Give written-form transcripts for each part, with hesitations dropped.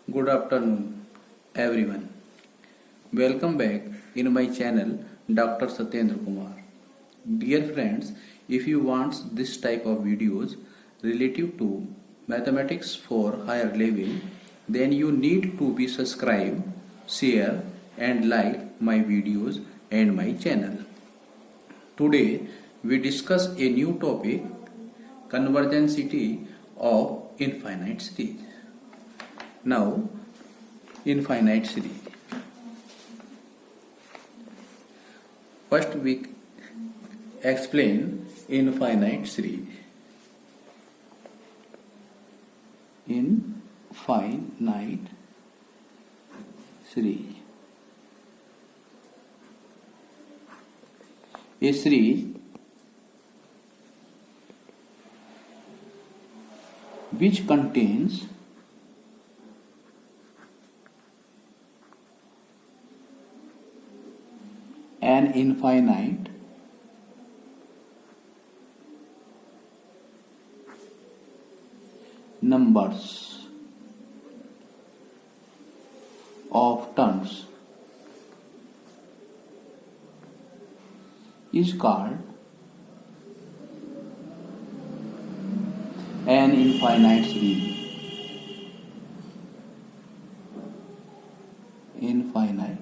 Good afternoon, everyone. Welcome back in my channel, Dr. Satyendra Kumar. Dear friends, if you want this type of videos relative to mathematics for higher level, then you need to be subscribe, share, and like my videos and my channel. Today we discuss a new topic, convergentity of infinite series. Now, infinite series. First we explain infinite series. Infinite series. A series which contains an infinite numbers of terms is called an infinite series. Infinite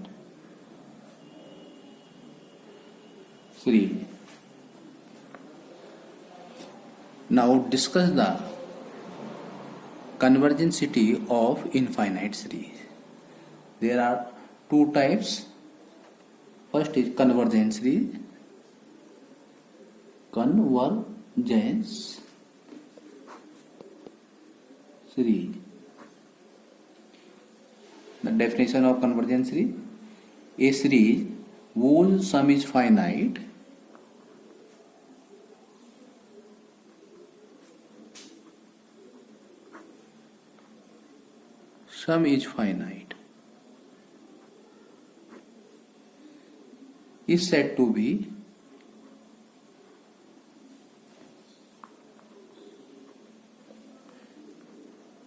series. Now discuss the convergentity of infinite series. There are two types. First is convergent series. Convergence series. The definition of convergence series: a series whose sum is finite is said to be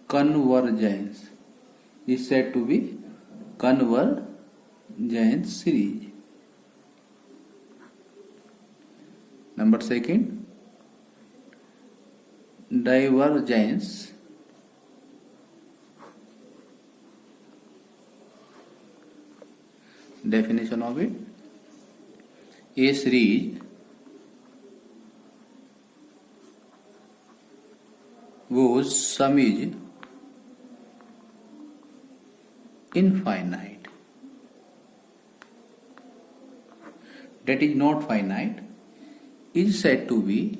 convergence series. Number second, divergence definition of it: a series whose sum is infinite, that is not finite, is said to be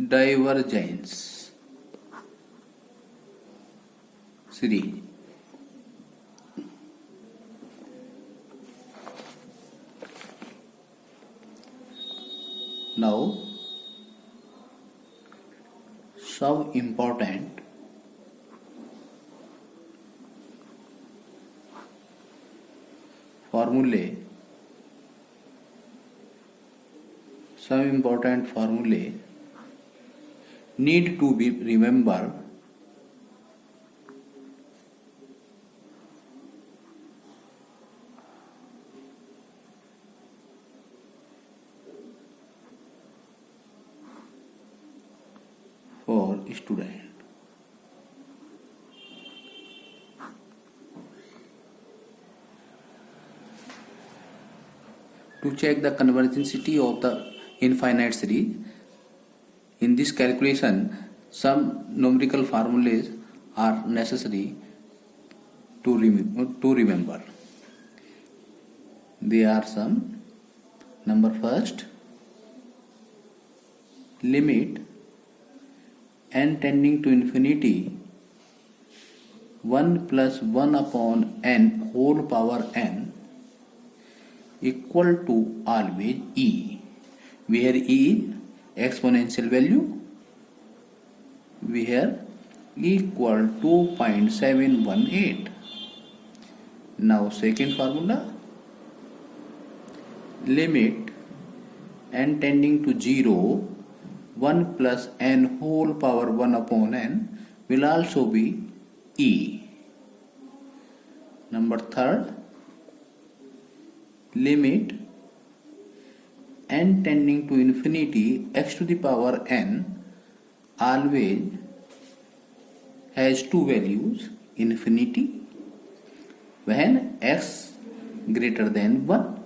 divergence series. Now, some important formulae need to be remembered for student. To check the convergentity of the infinite series, in this calculation some numerical formulas are necessary to remember. There are some. Number first, limit n tending to infinity 1 plus 1 upon n whole power n equal to always e, where e is exponential value, where equal 2.718. Now second formula, limit n tending to 0 1 plus n whole power 1 upon n will also be e. Number third, limit n tending to infinity x to the power n always has two values, infinity when x greater than 1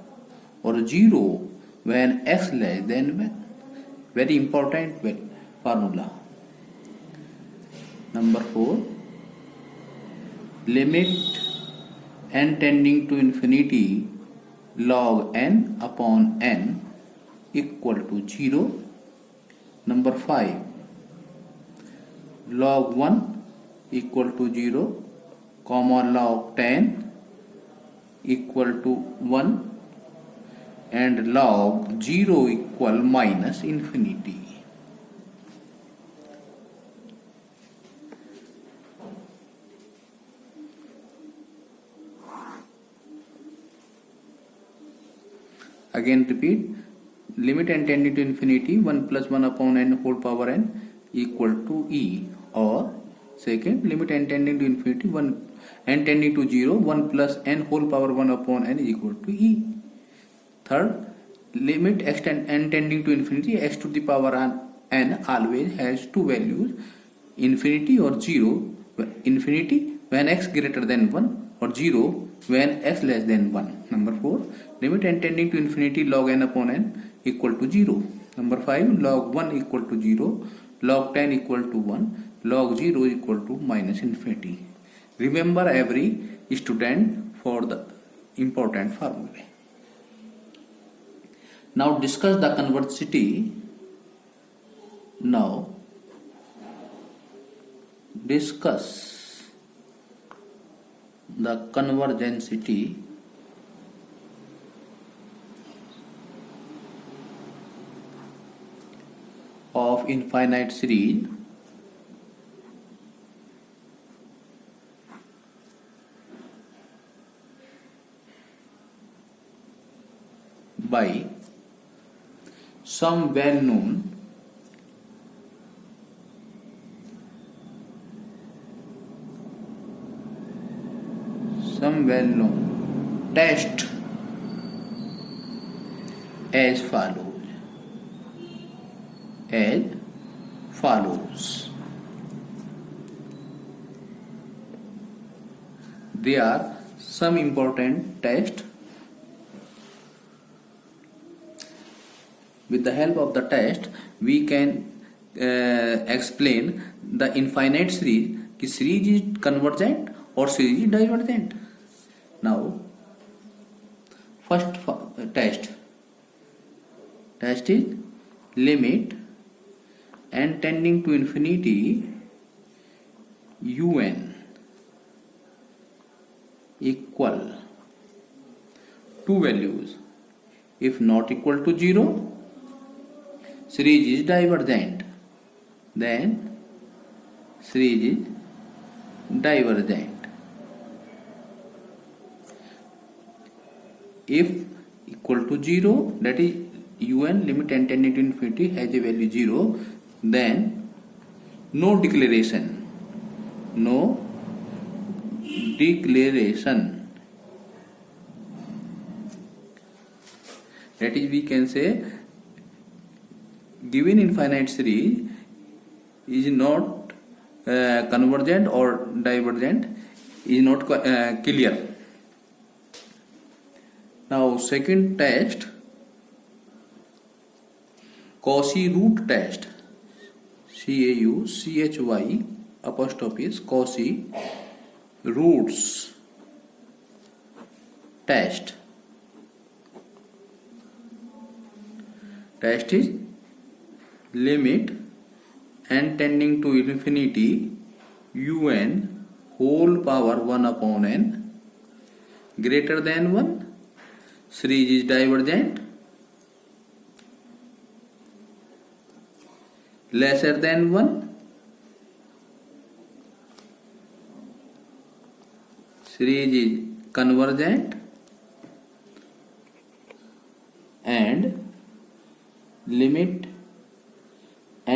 or 0 when x less than 1. Very important formula. Number 4, limit n tending to infinity log n upon n equal to 0. Number 5, log 1 equal to 0, comma log 10 equal to 1 and log 0 equal minus infinity. Again repeat, limit n tending to infinity 1 plus 1 upon n whole power n equal to e, or second, limit n tending to infinity 1 n tending to 0 1 plus n whole power 1 upon n is equal to e. Third, limit n tending to infinity x to the power n always has two values, infinity or 0, infinity when x greater than 1 or 0 when x less than 1. Number 4, limit n tending to infinity log n upon n equal to 0. Number 5, log 1 equal to 0, log 10 equal to 1, log 0 equal to minus infinity. Remember every student for the important formula. Now discuss the convergence. Now discuss the convergence of infinite series by some well-known test as follows. There are some important tests. With the help of the test, we can explain the infinite series. कि series is convergent or series is divergent. Now, first test is limit n tending to infinity un equal two values. If not equal to 0, series is divergent. Then series is divergent. If equal to 0, that is un limit n tending to infinity has a value 0, then no declaration. That is, we can say given infinite series is not convergent or divergent, is not clear. Now second test, Cauchy root test, Cauchy apostrophe Cauchy roots test. Test is limit n tending to infinity un whole power 1 upon n greater than 1, series is divergent, lesser than 1, series is convergent, and limit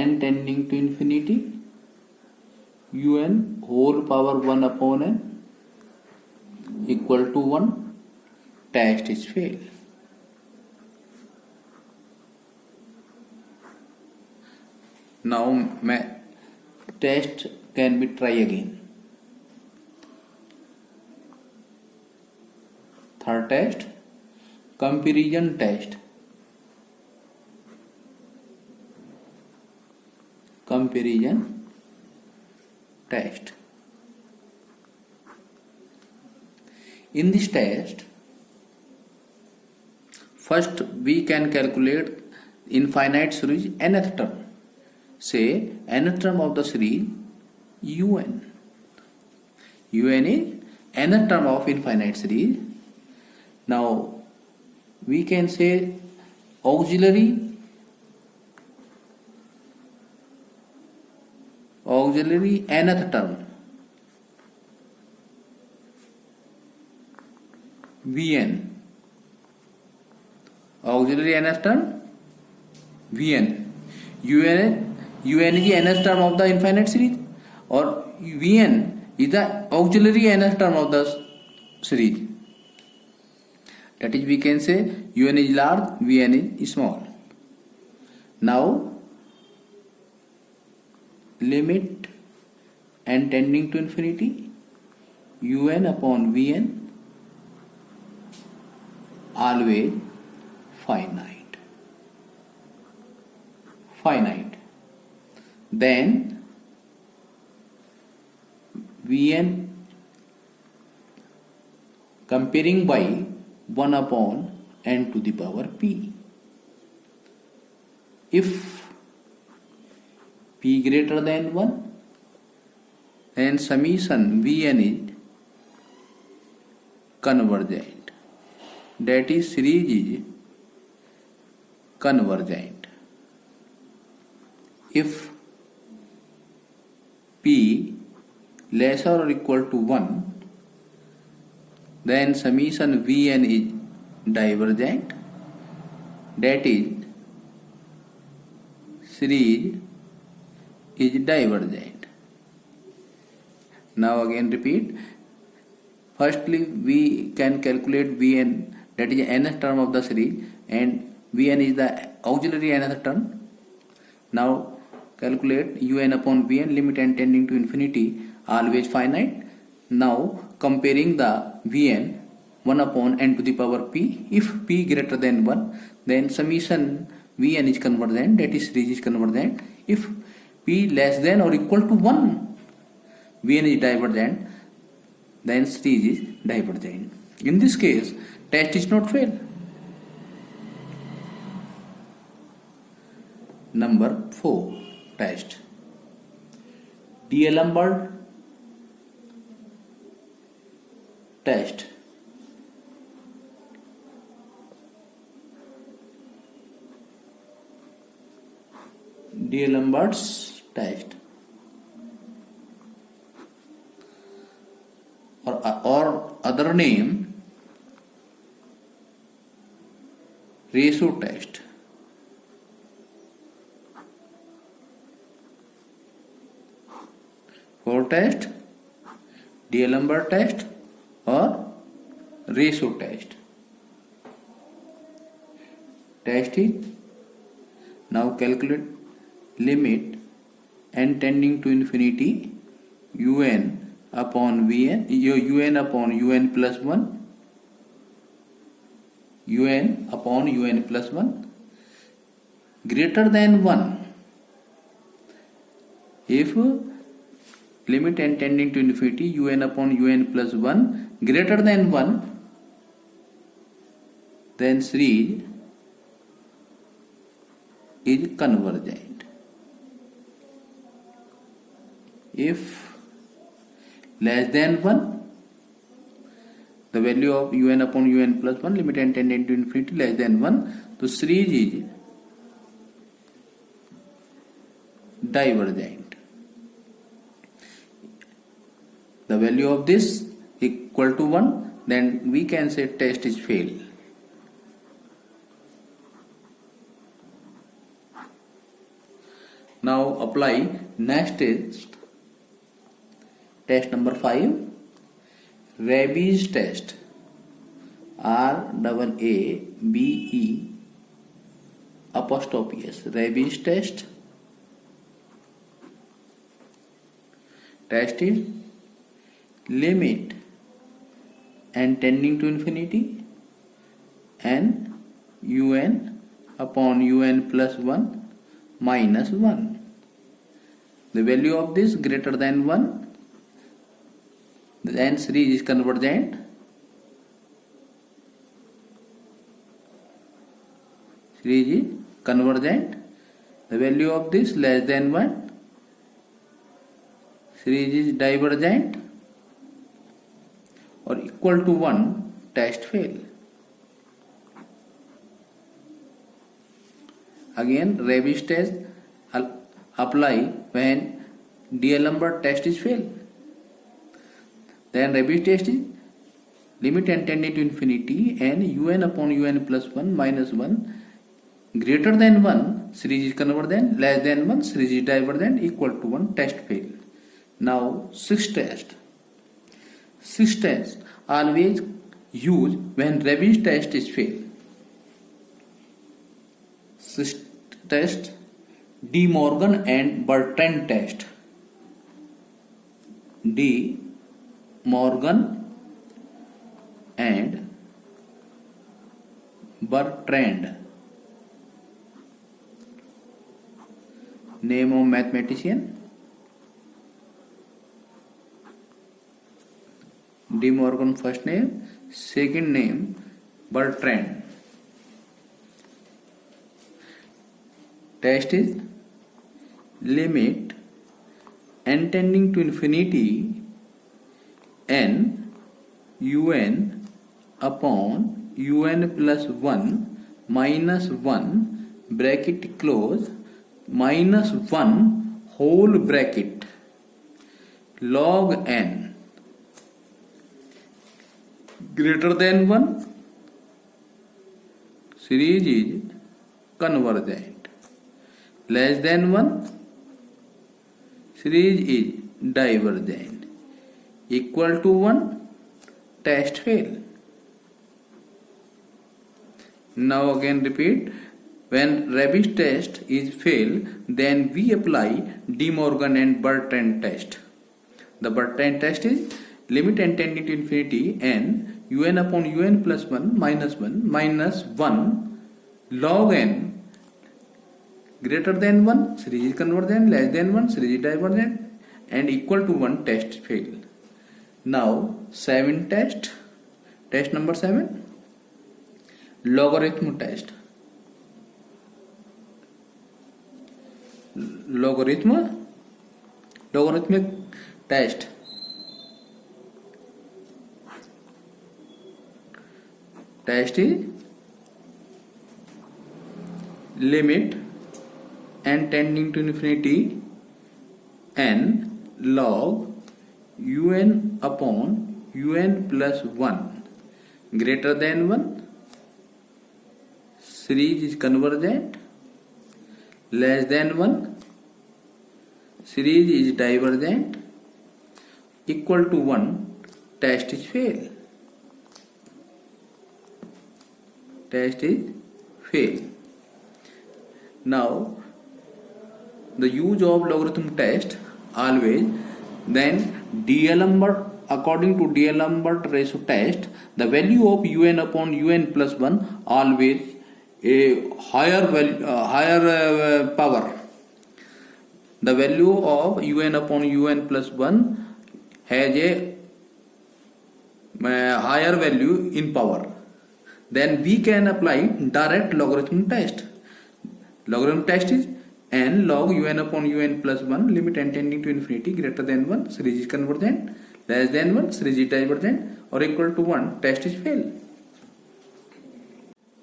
n tending to infinity un whole power 1 upon n equal to 1. Test is failed. Now test can be try again. Third test, comparison test. Comparison test. In this test, first we can calculate infinite series nth term. Say nth term of the series un. Un is nth term of infinite series. Now we can say auxiliary nth term Vn. Auxiliary nth term Vn. Un is the nth term of the infinite series, or Vn is the auxiliary nth term of the series. That is, we can say un is large, Vn is small. Now limit n tending to infinity un upon Vn always finite. Then Vn comparing by 1 upon n to the power p. If p greater than 1, then summation Vn is convergent. That is, series is convergent. If p lesser or equal to 1, then summation Vn is divergent. That is, series is divergent. Now again repeat. Firstly, we can calculate Vn, that is nth term of the series, and Vn is the auxiliary nth term. Now calculate un upon Vn, limit n tending to infinity always finite. Now comparing the Vn 1 upon n to the power p. If p greater than 1, then summation Vn is convergent, that is, series is convergent. If p less than or equal to 1, Vn is divergent, then series is divergent. In this case, test is not failed. Number 4 test. D'Alembert test. D'Alembert's test, or other name ratio test. Four test, D'Alembert test or ratio test. Test is, now calculate limit n tending to infinity un upon Vn, un upon un plus 1, un upon un plus 1 greater than 1. If limit n tending to infinity un upon un plus 1 greater than 1, then series is convergent. If less than 1, the value of un upon un plus 1, limit n tending to infinity less than 1, so series is divergent. The value of this equal to 1, then we can say test is failed. Now apply next test. Test number 5. Rabies test. RAABE'. Rabies test. Test is limit and tending to infinity n un upon un plus 1 minus 1. The value of this greater than 1, then series is convergent. Series is convergent. The value of this less than 1, series is divergent or equal to 1, test fail. Again, rabies test apply when D'Alembert test is fail. Then rabies test is limit and tending to infinity and un upon un plus 1 minus 1 greater than 1, series is convergent, less than 1, series is divergent, equal to 1, test fail. Now 6th test. 6th test always use when rabies test is fail. 6th test, De Morgan and Bertrand test. De Morgan and Bertrand. Name of mathematician? De Morgan first name, second name Bertrand. Test is limit n tending to infinity n un upon un plus 1 minus 1 bracket close minus 1 whole bracket log n greater than 1, series is convergent. Less than 1, series is divergent. Equal to 1, test fail. Now again repeat. When rabies test is fail, then we apply De Morgan and Bertrand test. The Bertrand test is limit and tending to infinity n un upon un plus 1 minus 1 minus 1 log n greater than 1, series is convergent, less than 1, series is divergent, and equal to 1, test fail. Now 7th test. Test number 7. Logarithm test. Logarithmic test. Test is limit and tending to infinity n log un upon un plus 1 greater than 1, series is convergent, less than 1, series is divergent, equal to 1, test is fail. Test is fail. Now the use of logarithm test always, then D'Alembert, according to D'Alembert ratio test, the value of un upon un plus 1 always a higher power. The value of un upon un plus 1 has a higher value in power. Then we can apply direct logarithm test. Logarithm test is n log un upon un plus 1 limit n tending to infinity greater than 1, series is convergent, less than 1, series is divergent, or equal to 1, test is fail.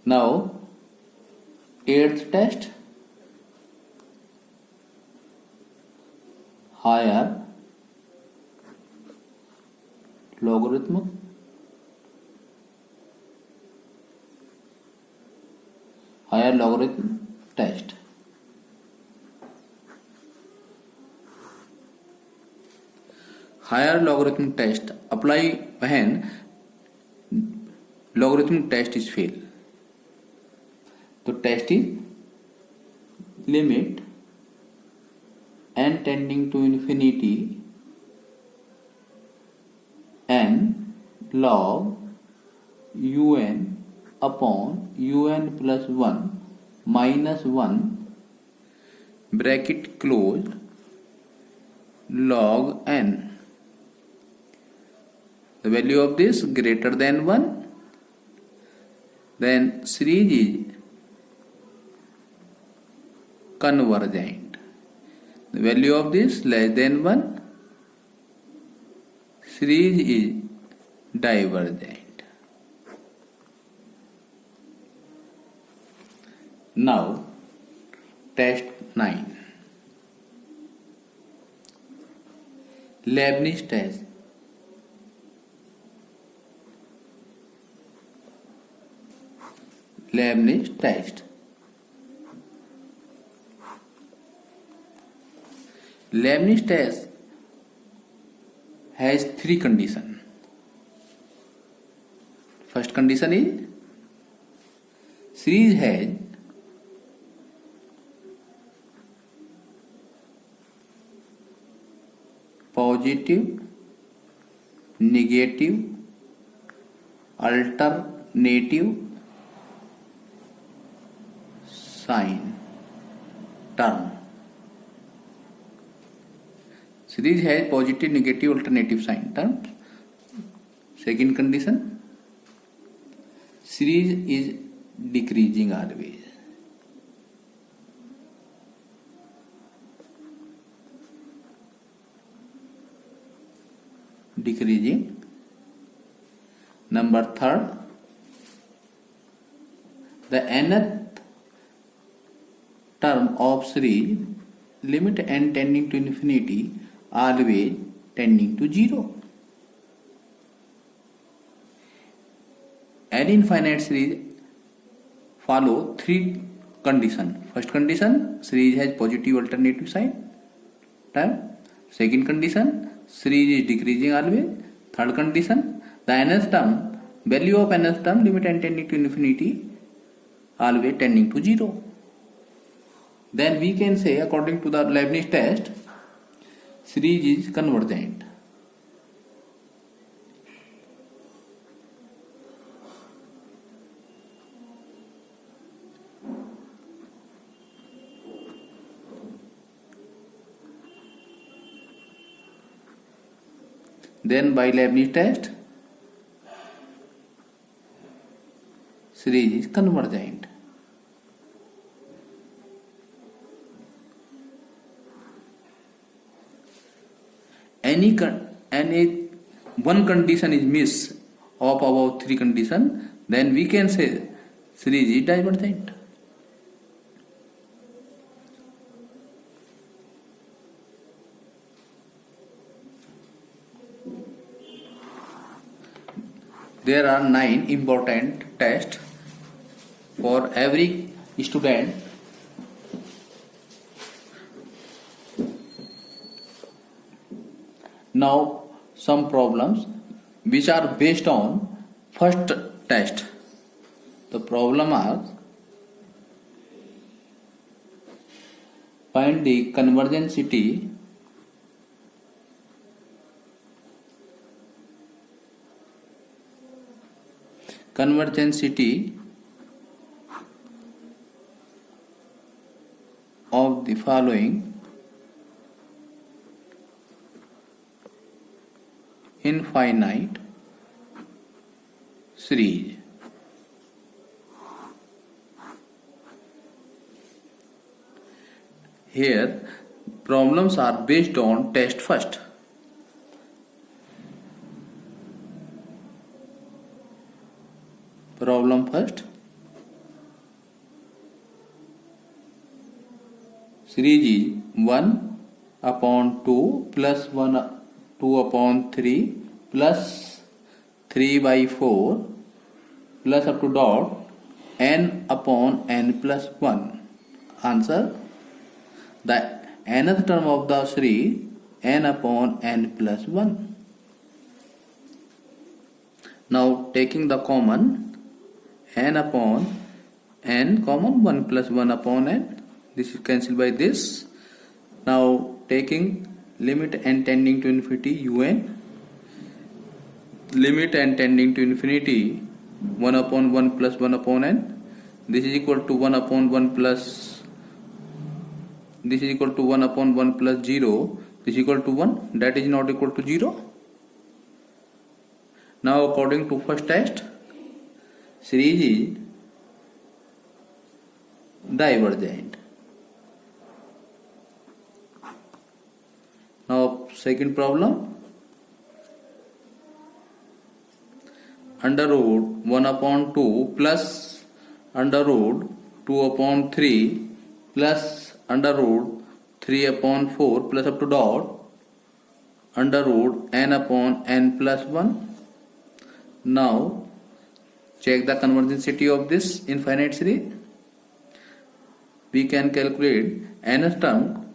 Now 8th test. Higher logarithm test. higher logarithmic test apply when logarithmic test is fail. तो test is limit n tending to infinity n log un upon un plus 1 minus 1 bracket close log n. The value of this greater than 1, then series is convergent. The value of this less than 1, series is divergent. Now test 9. Leibniz test. Leibniz test. Leibniz test has three conditions. First condition is series has positive, negative, alternative sign term. Series has positive, negative, alternative sign terms. Second condition, series is decreasing always. Decreasing. Number third, the nth term of series limit n tending to infinity always tending to 0. N infinite series follow three conditions. First condition, series has positive alternative sign term. Second condition, series is decreasing always. Third condition, the nth term, value of nth term limit n tending to infinity always tending to 0. Then we can say, according to the Leibniz test, series is convergent. Then by Leibniz test, series is convergent. Any one condition is miss of above three condition, then we can say series is divergent. There are 9 important tests for every student. Now some problems which are based on first test. The problem are: find the convergentity of the following infinite series. Here problems are based on test first. Problem first. Series is 1 upon 2 plus 2 upon 3 plus 3 by 4 plus up to dot n upon n plus 1. Answer: the nth term of the series n upon n plus 1. Now taking the common, n upon n common, 1 plus 1 upon n, this is cancelled by this. Now taking limit n tending to infinity un, limit n tending to infinity 1 upon 1 plus 1 upon n, this is equal to 1 upon 1 plus, this is equal to 1 upon 1 plus 0, this is equal to 1, that is not equal to 0. Now according to first test, series is divergent. Now second problem, under root 1 upon 2 plus under root 2 upon 3 plus under root 3 upon 4 plus up to dot under root n upon n plus 1. Now check the convergence of this infinite series. We can calculate nth term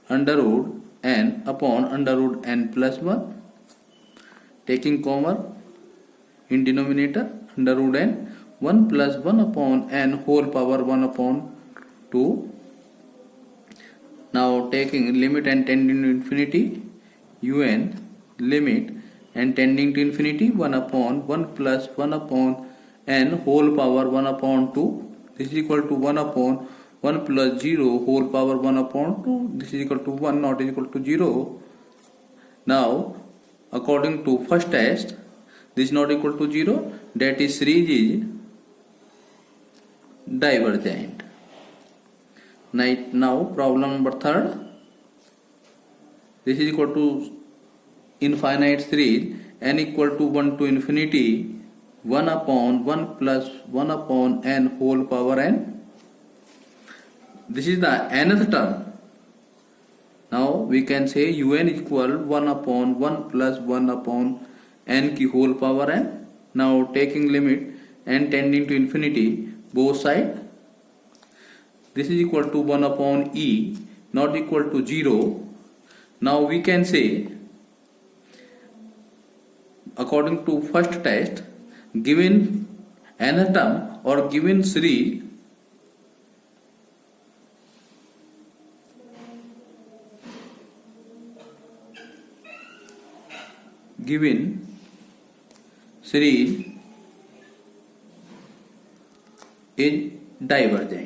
under root n upon under root n plus 1. Taking common in denominator, under root n, 1 plus 1 upon n whole power 1 upon 2. Now taking limit n tending to infinity un, limit n tending to infinity 1 upon 1 plus 1 upon n whole power 1 upon 2. This is equal to 1 upon 1 plus 0 whole power 1 upon 2. This is equal to 1, not equal to 0. Now according to first test, this is not equal to 0, that is series is divergent. Now problem number third, this is equal to infinite series n equal to 1 to infinity 1 upon 1 plus 1 upon n whole power n. This is the nth term. Now we can say un equal 1 upon 1 plus 1 upon n की whole power n. Now taking limit n tending to infinity both side, this is equal to 1 upon e, not equal to 0. Now we can say according to first test, given nth term or given series, given series is divergent.